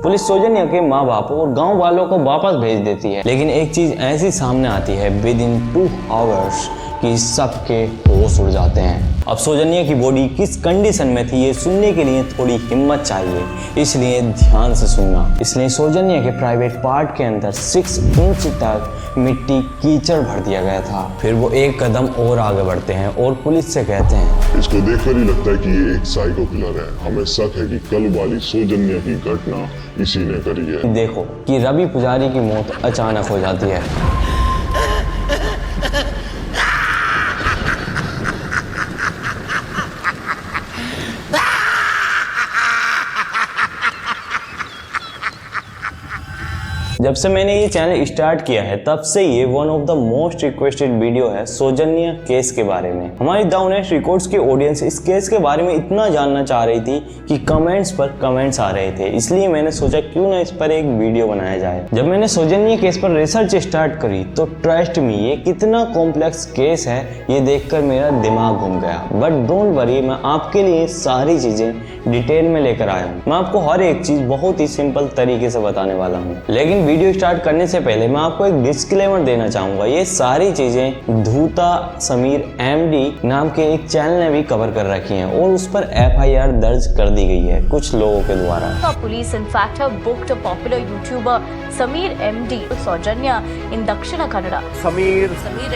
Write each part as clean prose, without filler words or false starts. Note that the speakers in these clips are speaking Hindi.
पुलिस सौजन्या के माँ बाप और गांव वालों को वापस भेज देती है, लेकिन एक चीज ऐसी सामने आती है विद इन 2 आवर्स कि सबके होश उड़ जाते हैं। अब सौजन्या की बॉडी किस कंडीशन में थी ये सुनने के लिए थोड़ी हिम्मत चाहिए, इसलिए ध्यान से सुनना। इसलिए सौजन्या के प्राइवेट पार्ट के अंदर 6 इंच तक मिट्टी कीचड़ भर दिया गया था। फिर वो एक कदम और आगे बढ़ते हैं और पुलिस से कहते हैं, इसको देखकर ही लगता है कि ये एक साइको किलर है। हमें शक है कि कल वाली सौजन्या की घटना इसी ने करी है। देखो कि रवि पुजारी की मौत अचानक हो जाती है। जब से मैंने ये चैनल स्टार्ट किया है तब से ये one of the most requested video है सौजन्या केस के बारे में। हमारी द ऑनेस्ट रिकॉर्ड्स की ऑडियंस इस केस के बारे में इतना जानना चाह रही थी कि कमेंट्स पर कमेंट्स आ रहे थे, इसलिए मैंने सोचा क्यों ना इस पर एक वीडियो बनाया जाए। जब मैंने सौजन्या केस पर रिसर्च स्टार्ट करी तो ट्रस्ट मी ये कितना कॉम्प्लेक्स केस है ये देखकर मेरा दिमाग घूम गया। बट डोंट वरी, मैं आपके लिए सारी चीजें डिटेल में लेकर आया हूँ। मैं आपको हर एक चीज बहुत ही सिंपल तरीके से बताने वाला हूँ। लेकिन वीडियो स्टार्ट करने से पहले मैं आपको एक डिस्क्लेमर देना चाहूंगा। ये सारी चीजें धूता समीर एमडी नाम के एक चैनल ने भी कवर कर रखी हैं और उस पर FIR दर्ज कर दी गई है कुछ लोगों के द्वारा। Police in fact have booked a popular YouTuber Sameer MD Saujanya in Dakshina Kannada. Sameer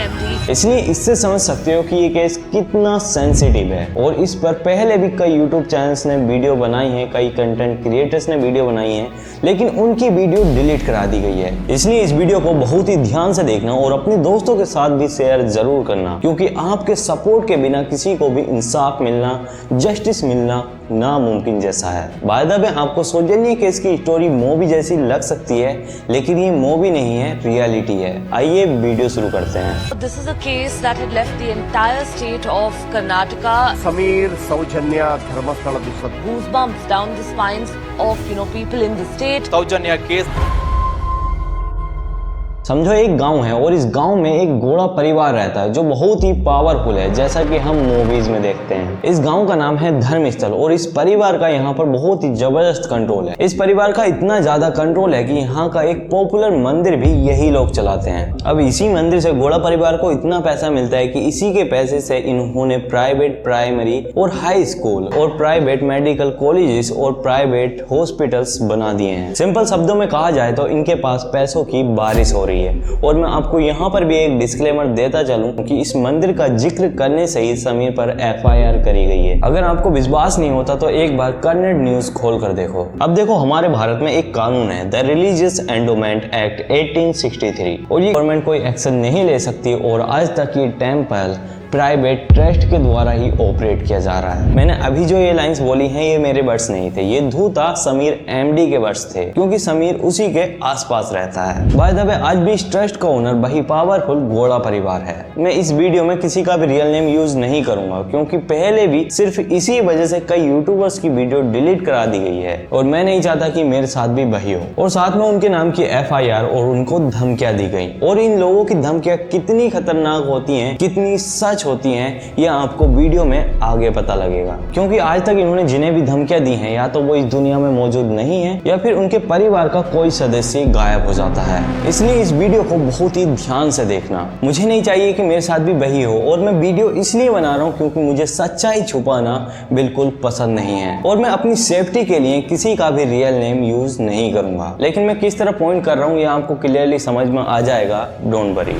MD। इसलिए इससे समझ सकते हो कि ये केस कितना सेंसिटिव है और इस पर पहले भी कई YouTube चैनल्स ने वीडियो बनाई है, कई कंटेंट क्रिएटर्स ने वीडियो बनाई है, लेकिन उनकी वीडियो डिलीट करा दी गई है। इसलिए इस वीडियो को बहुत ही ध्यान से देखना और अपने दोस्तों के साथ भी शेयर जरूर करना, क्योंकि आपके सपोर्ट के बिना किसी को भी इंसाफ मिलना, जस्टिस मिलना नामुमकिन जैसा है। बाय द वे, आपको सौजन्या केस की स्टोरी मूवी जैसी लग सकती है, लेकिन ये मूवी नहीं है, रियलिटी है। आइए वीडियो शुरू करते हैं। This is a case that had left the entire state of Karnataka. Sameer Saujanya Dharmasthala Vishwa. Goosebumps down the spines of people in the state. Saujanya case. समझो एक गांव है और इस गांव में एक घोड़ा परिवार रहता है जो बहुत ही पावरफुल है, जैसा कि हम मूवीज में देखते हैं। इस गांव का नाम है धर्मस्थल और इस परिवार का यहाँ पर बहुत ही जबरदस्त कंट्रोल है। इस परिवार का इतना ज्यादा कंट्रोल है कि यहाँ का एक पॉपुलर मंदिर भी यही लोग चलाते हैं। अब इसी मंदिर से घोड़ा परिवार को इतना पैसा मिलता है कि इसी के पैसे से इन्होंने प्राइवेट प्राइमरी और हाई स्कूल और प्राइवेट मेडिकल कॉलेजेस और प्राइवेट हॉस्पिटल्स बना दिए हैं। सिंपल शब्दों में कहा जाए तो इनके पास पैसों की बारिश हो रही है। और मैं आपको यहाँ पर भी एक डिस्क्लेमर देता चलूं कि इस मंदिर का जिक्र करने से ही समीर पर FIR करी गई है। अगर आपको विश्वास नहीं होता तो एक बार कन्नड़ न्यूज खोल कर देखो। अब देखो, हमारे भारत में एक कानून है द रिलीजियस एंडोमेंट एक्ट 1863 और ये गवर्नमेंट कोई एक्शन नहीं ले सकती और आज तक ये टेम्पल प्राइवेट ट्रस्ट के द्वारा ही ऑपरेट किया जा रहा है। मैंने अभी जो ये लाइंस बोली हैं ये मेरे वर्ड्स नहीं थे, ये धूता समीर MD के वर्ड्स थे, क्योंकि समीर उसी के आसपास रहता है। बाय द वे, आज भी इस ट्रस्ट का ओनर वही पावरफुल घोड़ा परिवार है। मैं इस वीडियो में किसी का भी रियल नेम यूज नहीं करूंगा, क्योंकि पहले भी सिर्फ इसी वजह से कई यूट्यूबर्स की वीडियो डिलीट करा दी गई है और मैं नहीं चाहता कि मेरे साथ भी वही हो। और साथ में उनके नाम की FIR और उनको धमकियां दी गई। और इन लोगों की धमकियां कितनी खतरनाक होती हैं, कितनी सच होती हैं, यह आपको वीडियो में आगे पता लगेगा। क्योंकि आज तक इन्होंने जिन्हें भी धमकियां दी हैं या तो वो इस दुनिया में मौजूद नहीं है या फिर उनके परिवार का कोई सदस्य गायब हो जाता है। इसलिए इस वीडियो को बहुत ही ध्यान से देखना। मुझे नहीं चाहिए कि मेरे साथ भी वही हो और मैं वीडियो इसलिए बना रहा हूँ क्योंकि मुझे सच्चाई छुपाना बिल्कुल पसंद नहीं है और मैं अपनी सेफ्टी के लिए किसी का भी रियल नेम यूज नहीं करूंगा। लेकिन मैं किस तरह पॉइंट कर रहा हूँ यह आपको क्लियरली समझ में आ जाएगा, डोंट वरी।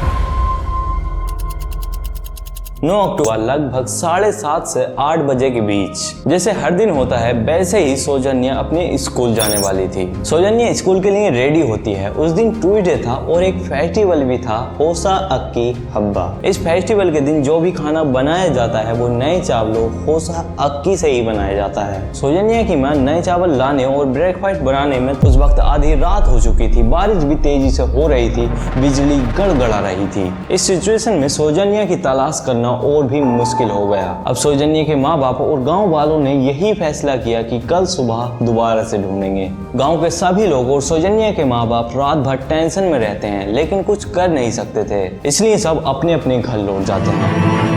9 अक्टूबर लगभग 7:30 से 8 बजे के बीच जैसे हर दिन होता है वैसे ही सौजन्या अपने स्कूल जाने वाली थी। सौजन्या स्कूल के लिए रेडी होती है। उस दिन ट्यूसडे था और एक फेस्टिवल भी था, होसा अक्की हब्बा। इस फेस्टिवल के दिन जो भी खाना बनाया जाता है वो नए चावलों होसा अक्की से ही बनाया जाता है। सौजन्या की मां नए चावल लाने और ब्रेकफास्ट बनाने में उस वक्त आधी रात हो चुकी थी, बारिश भी तेजी से हो रही थी, बिजली गड़गड़ा रही थी। इस सिचुएशन में सौजन्या की तलाश करना और भी मुश्किल हो गया। अब सौजन्या के माँ बाप और गांव वालों ने यही फैसला किया कि कल सुबह दोबारा से ढूंढेंगे। गांव के सभी लोग और सौजन्या के माँ बाप रात भर टेंशन में रहते हैं, लेकिन कुछ कर नहीं सकते थे, इसलिए सब अपने अपने घर लौट जाते हैं।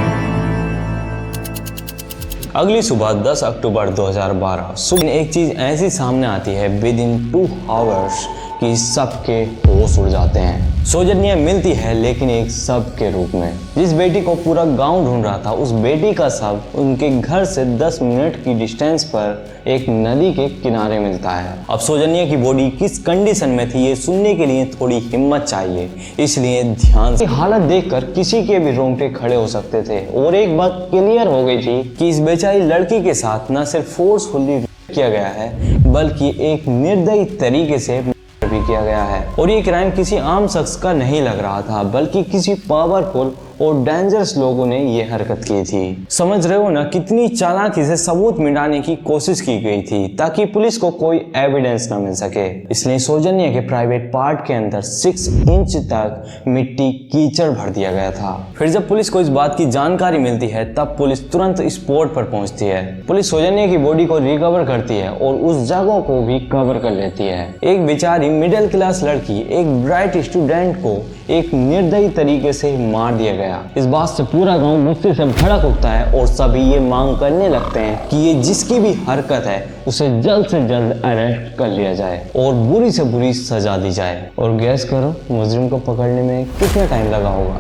अगली सुबह 10 अक्टूबर 2012 सुबह एक चीज ऐसी सामने आती है विद इन 2 आवर्स कि सबके होश उड़ जाते हैं। सौजन्या मिलती है लेकिन एक शव के रूप में। जिस बेटी को पूरा गांव ढूंढ रहा था उस बेटी का शव उनके घर से 10 मिनट की डिस्टेंस पर एक नदी के किनारे मिलता है। अब सौजन्या की बॉडी किस कंडीशन में थी ये सुनने के लिए थोड़ी हिम्मत चाहिए, इसलिए ध्यान से हालत देखकर किसी के भी रोंगटे खड़े हो सकते थे। और एक बात क्लियर हो गई थी कि इस बेचारी लड़की के साथ न सिर्फ फोर्सफुली किया गया है बल्कि एक निर्दयी तरीके से भी किया गया है। और ये क्राइम किसी आम शख्स का नहीं लग रहा था बल्कि किसी पावरफुल और डेंजरस लोगों ने ये हरकत की थी। समझ रहे हो ना कितनी चालाकी से सबूत मिटाने की कोशिश की गई थी ताकि पुलिस को कोई एविडेंस ना मिल सके। इसलिए सौजन्या के प्राइवेट पार्ट के अंदर 6 इंच तक मिट्टी कीचड़ भर दिया गया था। फिर जब पुलिस को इस बात की जानकारी मिलती है तब पुलिस तुरंत स्पॉट पर पहुंचती है। पुलिस सौजन्या की बॉडी को रिकवर करती है और उस जगह को भी कवर कर लेती है। एक बेचारी मिडिल क्लास लड़की एक ब्राइट स्टूडेंट को एक निर्दयी तरीके से मार दिया गया। इस बात से पूरा गांव गुस्से से भड़क उठता है और सभी ये मांग करने लगते हैं कि ये जिसकी भी हरकत है उसे जल्द से जल्द अरेस्ट कर लिया जाए और बुरी से बुरी सजा दी जाए। और गैस करो मुजरिम को पकड़ने में कितना टाइम लगा होगा।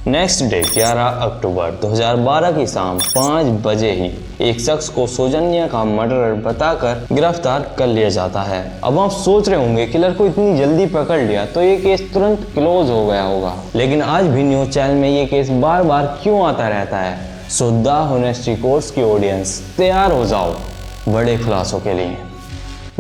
नेक्स्ट डे 11 अक्टूबर 2012 की शाम 5 बजे ही एक शख्स को सौजन्या का मर्डरर बताकर गिरफ्तार कर लिया जाता है। अब आप सोच रहे होंगे किलर को इतनी जल्दी पकड़ लिया तो ये केस तुरंत क्लोज हो गया होगा, लेकिन आज भी न्यूज चैनल में ये केस बार बार क्यों आता रहता है। सो द होनेस्टी कोर्स की ऑडियंस तैयार हो जाओ बड़े खुलासों के लिए।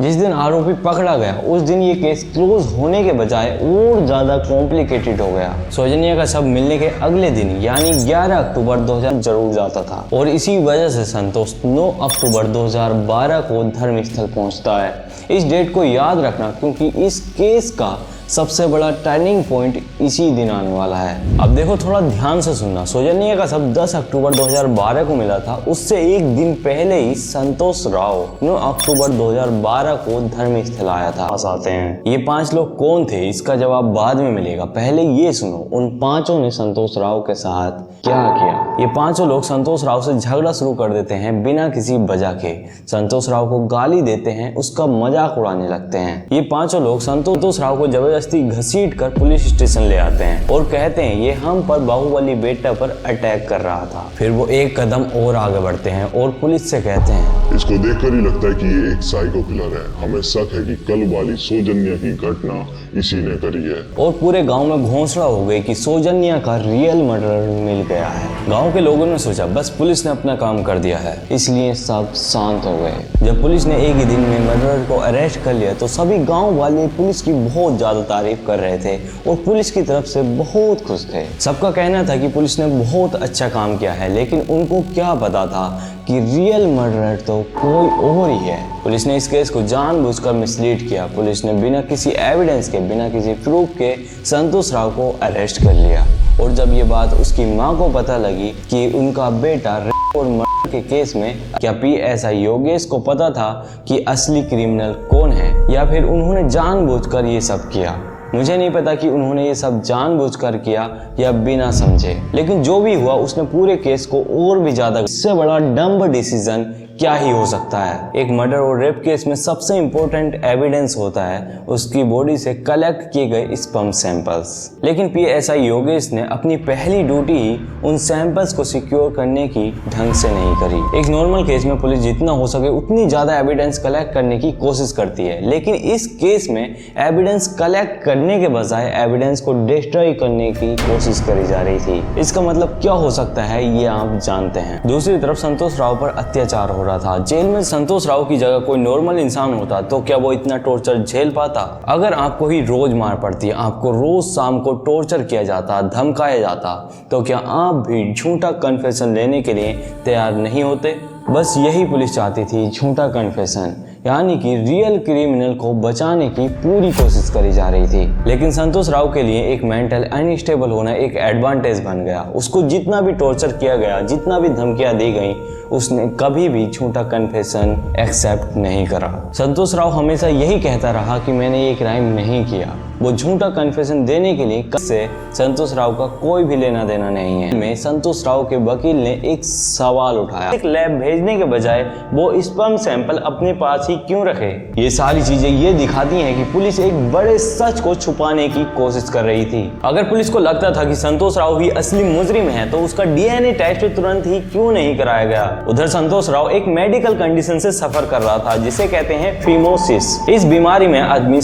जिस दिन आरोपी पकड़ा गया उस दिन ये केस क्लोज होने के बजाय और ज्यादा कॉम्प्लिकेटेड हो गया। सौजन्या का शव मिलने के अगले दिन यानी 11 अक्टूबर 2000 जरूर जाता था और इसी वजह से संतोष 9 अक्टूबर 2012 को धर्मस्थल पहुंचता है। इस डेट को याद रखना क्योंकि इस केस का सबसे बड़ा टर्निंग पॉइंट इसी दिन आने वाला है। अब देखो थोड़ा ध्यान से सुनना। सौजन्या का शव 10 अक्टूबर 2012 को मिला था, उससे एक दिन पहले ही संतोष राव 9 अक्टूबर 2012 को धर्मस्थल आया था। पास आते हैं ये 5 लोग कौन थे इसका जवाब बाद में मिलेगा, पहले ये सुनो उन 5 ने संतोष राव के साथ क्या किया। ये 5 लोग संतोष राव से झगड़ा शुरू कर देते हैं बिना किसी वजह के। संतोष राव को गाली देते हैं, उसका मजाक उड़ाने लगते हैं। ये 5 लोग संतोष राव को जबरदस्ती घसीट कर पुलिस स्टेशन ले आते हैं और कहते हैं ये हम पर बाहुबली बेटा पर अटैक कर रहा था। फिर वो एक कदम और आगे बढ़ते हैं और पुलिस से कहते हैं इसको देखकर ही लगता है कि ये एक साइको किलर है। हमें शक है कि कल वाली सौजन्या की घटना इसी ने करी है। और पूरे गांव में घोषणा हो गई कि सौजन्या का रियल मर्डरर मिल गया है। गांव के लोगों ने सोचा बस पुलिस ने अपना काम कर दिया है, इसलिए सब शांत हो गए। जब पुलिस ने एक ही दिन में मर्डरर को अरेस्ट कर लिया तो सभी गांव वाले पुलिस की बहुत ज्यादा तारीफ कर रहे थे और पुलिस की तरफ से बहुत खुश थे। सबका कहना था कि पुलिस ने बहुत अच्छा काम किया है, लेकिन उनको क्या पता था कि रियल मर्डरर तो कोई और ही है। पुलिस ने इस केस को जानबूझकर मिसलीड किया। पुलिस ने बिना किसी एविडेंस के, बिना किसी प्रूफ के संतोष राव को अरेस्ट कर लिया। और जब ये बात उसकी मां को पता लगी कि उनका बेटा रेप और मर्डर के केस में, क्या PSI योगेश को पता था कि असली क्रिमिनल कौन है या फिर उन्होंने जानबूझकर ये सब किया। मुझे नहीं पता कि उन्होंने ये सब जानबूझकर किया या बिना समझे, लेकिन जो भी हुआ उसने पूरे केस को और भी ज्यादा, इससे बड़ा डम्ब डिसीजन क्या ही हो सकता है। एक मर्डर और रेप केस में सबसे इंपॉर्टेंट एविडेंस होता है उसकी बॉडी से कलेक्ट किए गए स्पर्म सैंपल्स, लेकिन PSI योगेश ने अपनी पहली ड्यूटी ही उन सैंपल्स को सिक्योर करने की ढंग से नहीं करी। एक नॉर्मल केस में पुलिस जितना हो सके उतनी ज्यादा एविडेंस कलेक्ट करने की कोशिश करती है, लेकिन इस केस में एविडेंस कलेक्ट करने के बजाय एविडेंस को डिस्ट्रॉय करने की कोशिश करी जा रही थी। इसका मतलब क्या हो सकता है ये आप जानते हैं। दूसरी तरफ संतोष राव पर अत्याचार हो रहा था। जेल में संतोष राव की जगह कोई नॉर्मल इंसान होता तो क्या वो इतना टॉर्चर झेल पाता। अगर आपको ही रोज मार पड़ती, आपको रोज शाम को टॉर्चर किया जाता, धमकाया जाता, तो क्या आप भी झूठा कन्फेशन लेने के लिए तैयार नहीं होते। बस यही पुलिस चाहती थी, झूठा कन्फेशन, यानी कि रियल क्रिमिनल को बचाने की पूरी कोशिश करी जा रही थी। लेकिन संतोष राव के लिए एक मेंटल अनस्टेबल होना एक एडवांटेज बन गया। उसको जितना भी टॉर्चर किया गया, जितना भी धमकियां दी गई, उसने कभी भी झूठा कन्फेशन एक्सेप्ट नहीं करा। संतोष राव हमेशा यही कहता रहा कि मैंने ये क्राइम नहीं किया, वो झूठा कन्फेशन देने के लिए से संतोष राव का कोई भी लेना देना नहीं है। में संतोष राव के वकील ने एक सवाल उठाया, एक लैब भेजने के बजाय वो स्पर्म सैंपल अपने पास ही क्यों रखे। ये सारी चीजें ये दिखाती हैं कि पुलिस एक बड़े सच को छुपाने की कोशिश कर रही थी। अगर पुलिस को लगता था कि संतोष राव ही असली मुजरिम है तो उसका डीएनए टेस्ट तुरंत ही क्यों नहीं कराया गया। उधर संतोष राव एक मेडिकल कंडीशन से सफर कर रहा था जिसे कहते हैं फिमोसिस। इस बीमारी में आदमी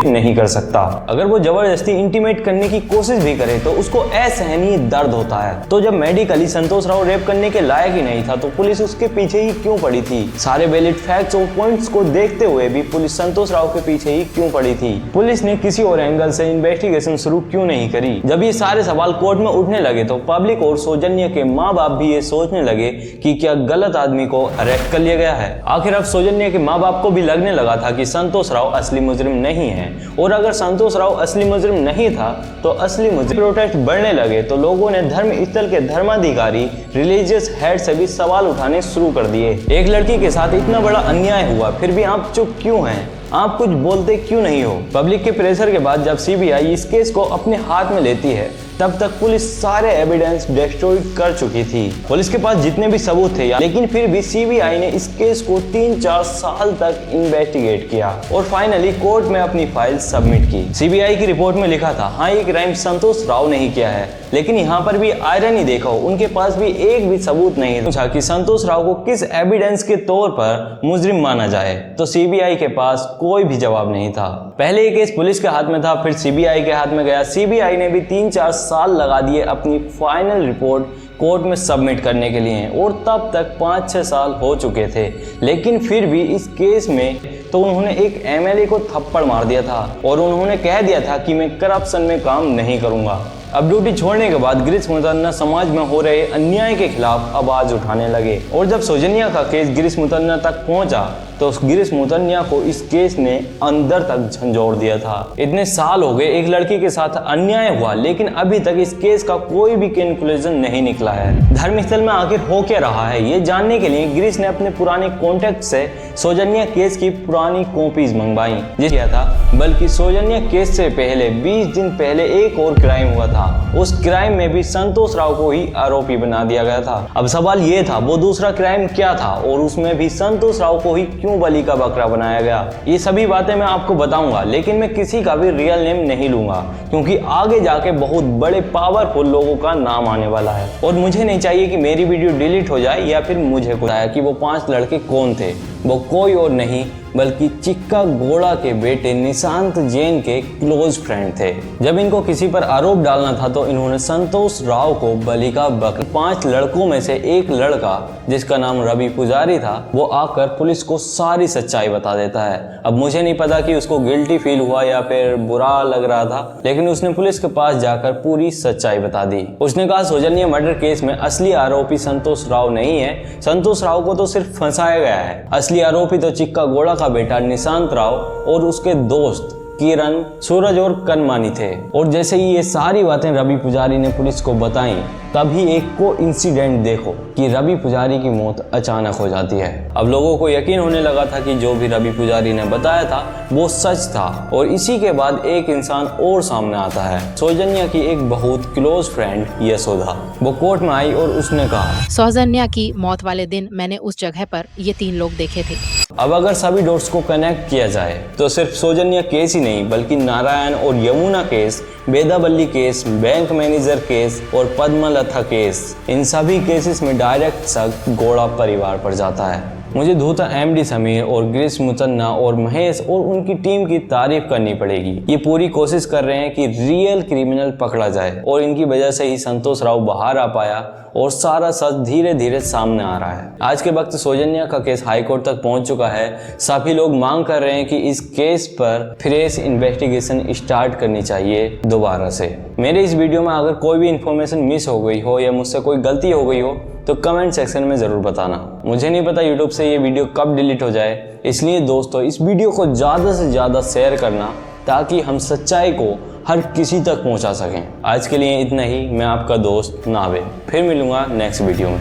नहीं कर सकता। अगर वो जबरदस्ती इंटीमेट करने की कोशिश भी करे तो उसको असहनीय दर्द होता है। तो जब मेडिकली संतोष राव रेप करने के लायक ही नहीं था तो पुलिस उसके पीछे ही क्यों पड़ी थी। सारे वैलिड फैक्ट्स और पॉइंट्स को देखते हुए भी पुलिस संतोष राव के पीछे ही क्यों पड़ी थी। पुलिस ने किसी और एंगल से इन्वेस्टिगेशन शुरू क्यों नहीं करी। जब ये सारे सवाल कोर्ट में उठने लगे तो पब्लिक और सौजन्या के माँ बाप भी ये सोचने लगे कि क्या गलत आदमी को अरेस्ट कर लिया गया है। आखिर अब सौजन्या के माँ बाप को भी लगने लगा था कि संतोष राव असली मुजरिम नहीं है, और अगर संतोष राव असली मुजरिम नहीं था तो असली मुजरिम। प्रोटेस्ट बढ़ने लगे तो लोगों ने धर्मस्थल के धर्माधिकारी रिलीजियस हेड से भी सवाल उठाने शुरू कर दिए। एक लड़की के साथ इतना बड़ा अन्याय हुआ फिर भी आप चुप क्यों हैं, आप कुछ बोलते क्यों नहीं हो। पब्लिक के प्रेशर के बाद जब सीबीआई इस केस को अपने हाथ में लेती है तब तक पुलिस सारे एविडेंस डिस्ट्रॉय कर चुकी थी। पुलिस के पास जितने भी सबूत थे लेकिन फिर भी सीबीआई ने इस केस को 3-4 साल तक इन्वेस्टिगेट किया और फाइनली कोर्ट में अपनी फाइल सबमिट की। सीबीआई की रिपोर्ट में लिखा था, हाँ ये क्राइम संतोष राव ने ही किया है, लेकिन यहाँ पर भी आयरनी देखो, उनके पास भी एक भी सबूत नहीं है। पूछा कि संतोष राव को किस एविडेंस के तौर पर मुजरिम माना जाए तो सीबीआई के पास कोई भी जवाब नहीं था। पहले ये केस पुलिस के हाथ में था, फिर सीबीआई के हाथ में गया। सीबीआई ने भी 3-4 साल लगा दिए अपनी फाइनल रिपोर्ट कोर्ट में सबमिट करने के लिए और तब तक 5-6 साल हो चुके थे। लेकिन फिर भी इस केस में तो उन्होंने एक एमएलए को थप्पड़ मार दिया था और उन्होंने कह दिया था कि मैं करप्शन में काम नहीं करूंगा। अब ड्यूटी छोड़ने के बाद गिरीश मुतन्ना समाज में हो रहे अन्याय के खिलाफ आवाज उठाने लगे और जब सौजन्या का केस गिरीश मुतन्ना तक पहुंचा तो गिरीश मुतन्ना को इस केस ने अंदर तक झंझोड़ दिया था। इतने साल हो गए, एक लड़की के साथ अन्याय हुआ लेकिन अभी तक इस केस का कोई भी कंक्लूजन नहीं निकला है। धर्मस्थल में आखिर हो क्या रहा है ये जानने के लिए गिरीश ने अपने पुराने कॉन्टेक्ट से सौजन्या केस की पुरानी कॉपीज मंगवाई। किया था बल्कि सौजन्या केस से पहले 20 दिन पहले एक और क्राइम हुआ था, उस क्राइम में भी संतोष राव को ही आरोपी बना दिया गया था। अब सवाल ये था वो दूसरा क्राइम क्या था और उसमें भी संतोष राव को ही क्यों बलि का बकरा बनाया गया। ये सभी बातें मैं आपको बताऊंगा लेकिन मैं किसी का भी रियल नेम नहीं लूंगा क्योंकि आगे जाके बहुत बड़े पावरफुल लोगों का नाम आने वाला है और मुझे नहीं चाहिए कि मेरी वीडियो डिलीट हो जाए या फिर मुझे बताया कि वो 5 लड़के कौन थे। वो कोई और नहीं बल्कि चिक्का गोड़ा के बेटे निशांत जैन के क्लोज फ्रेंड थे। जब इनको किसी पर आरोप डालना था तो इन्होंने संतोष राव को बलि का बकरा। 5 लड़कों में से एक लड़का जिसका नाम रवि पुजारी था वो आकर पुलिस को सारी सच्चाई बता देता है। अब मुझे नहीं पता कि उसको गिल्टी फील हुआ या फिर बुरा लग रहा था लेकिन उसने पुलिस के पास जाकर पूरी सच्चाई बता दी। उसने कहा सौजन्या मर्डर केस में असली आरोपी संतोष राव नहीं है, संतोष राव को तो सिर्फ फंसाया गया है। असली आरोपी तो चिक्का गोड़ा का बेटा निशांत राव और उसके दोस्त किरण, सूरज और कनमानी थे। और जैसे ही ये सारी बातें रवि पुजारी ने पुलिस को बताई तभी एक को इंसिडेंट देखो कि रवि पुजारी की मौत अचानक हो जाती है। अब लोगों को यकीन होने लगा था कि जो भी रवि पुजारी ने बताया था वो सच था और इसी के बाद एक इंसान और सामने आता है, सौजन्या की एक बहुत क्लोज फ्रेंड यशोदा। वो कोर्ट में आई और उसने कहा सौजन्या की मौत वाले दिन मैंने उस जगह पर ये 3 लोग देखे थे। अब अगर सभी डॉट्स को कनेक्ट किया जाए तो सिर्फ सौजन्या केस ही नहीं बल्कि नारायण और Yamuna case, Bedaballi case, bank manager case और पद्मलता केस, इन सभी केसेस में डायरेक्ट शक गोड़ा परिवार पर जाता है। मुझे धूता एमडी समीर और गिरीश मुतन्ना और महेश और उनकी टीम की तारीफ करनी पड़ेगी। ये पूरी कोशिश कर रहे हैं कि रियल क्रिमिनल पकड़ा जाए और इनकी वजह से ही संतोष राव बाहर आ पाया और सारा सच धीरे धीरे सामने आ रहा है। आज के वक्त सौजन्या का केस हाईकोर्ट तक पहुंच चुका है। सभी लोग मांग कर रहे हैं कि इस केस पर फ्रेश इन्वेस्टिगेशन स्टार्ट करनी चाहिए दोबारा से। मेरे इस वीडियो में अगर कोई भी इंफॉर्मेशन मिस हो गई हो या मुझसे कोई गलती हो गई हो तो कमेंट सेक्शन में ज़रूर बताना। मुझे नहीं पता यूट्यूब से ये वीडियो कब डिलीट हो जाए, इसलिए दोस्तों इस वीडियो को ज़्यादा से ज़्यादा शेयर करना ताकि हम सच्चाई को हर किसी तक पहुंचा सकें। आज के लिए इतना ही। मैं आपका दोस्त नावे, फिर मिलूंगा नेक्स्ट वीडियो में।